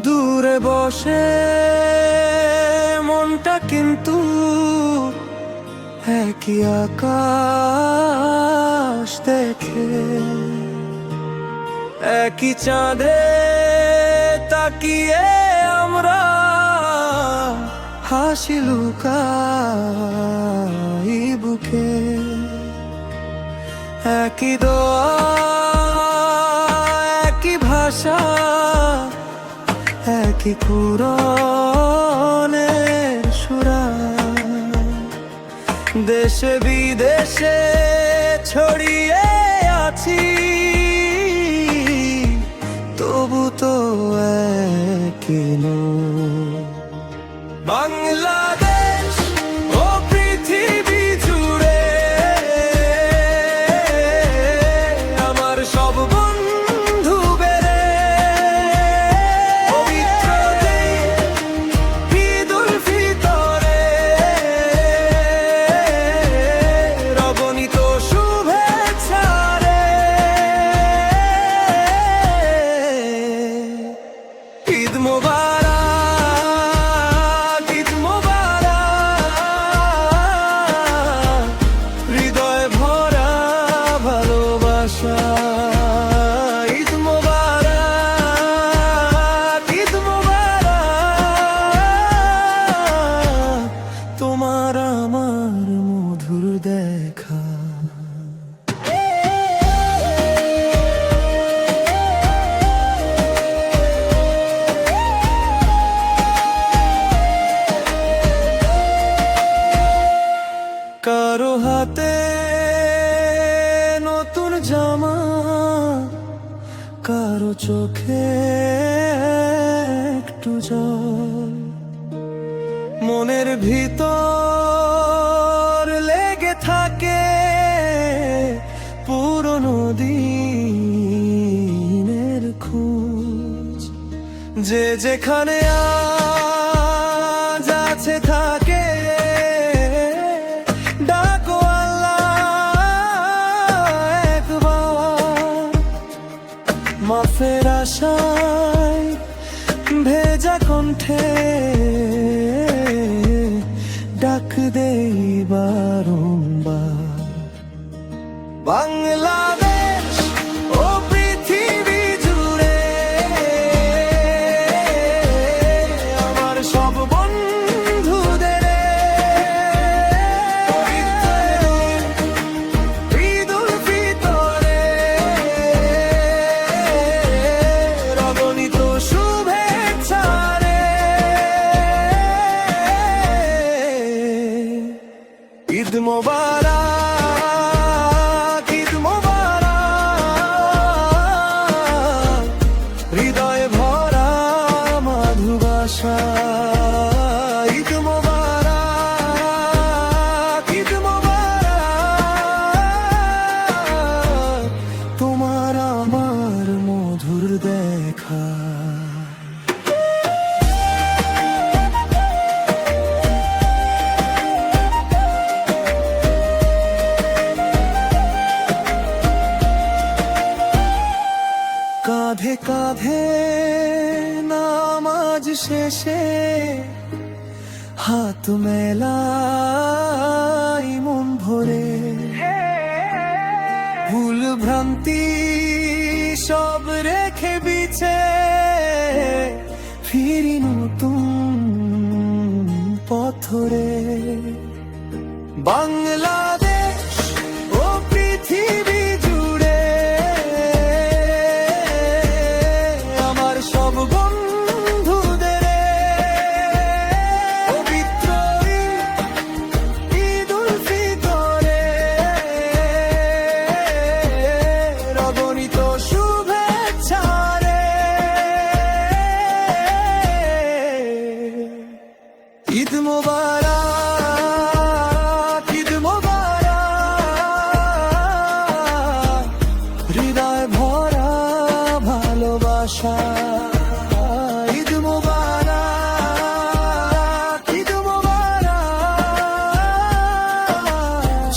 দূরে বসে মনটা কিন্তু একই আকাশ দেখে, একই চাঁদে তাকিয়ে আমরা হাসি লুকাই বুকে। একই দোয়া, একই ভাষা, একই কুরআনের সূরা, দেশে বিদেশে ছড়িয়ে আছি, তবু তো একই নূর। বাংলাদেশ ও পৃথিবী জুড়ে আমার সব বন্ধু বেড়ে, পবিত্র ঈদ উল ফিতরে রবনিত শুভেচ্ছা রে। ঈদ মোবারক, ঈদ মোবারক, হৃদয় ভরা ভালোবাসা। ঈদ মোবারক, ঈদ মোবারক, তোমার আমার মধুর দেখা। কারো হাতে নতুন জামা, কারো চোখে একটু জল, মনের ভিতর লেগে থাকে পুরনো দিনের খোঁজ। যে যেখানে আজ আছে থাকে, ডাকো আল্লাহ একবার, মাফের আশায় ভেজা কণ্ঠে ডাক দেই বারংবার। বাংলাদেশ ও পৃথিবী জুড়ে আমার সব বন্ধুদের ঈদ উল ফিতরে রবনিত শুভেচ্ছা রে। ঈদ মোবারক, ঈদ মোবারক, হৃদয় ভরা মধুবাসা। ঈদ মোবারক, ঈদ মোবারক, তোমার আমার মধুর দেখা। কাঁধে কাঁধে নামাজ শেষে হাত মেলাই মন ভরে, ভুল ভ্রান্তি সব রেখে বিছে ফিরি নতুন পথরে। বাংলাদেশ ও পৃথিবী জুড়ে আমার সব বন্ধুদের পবিত্র ঈদ উল ফিতরে রবনিত শুভেচ্ছা রে। ঈদ মোবারক, ঈদ মোবারক, হৃদয় ভরা ভালোবাসা। ঈদ মোবারক, ঈদ মোবারক,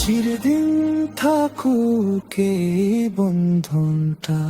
চিরদিন থাকুক এই বন্ধনটা।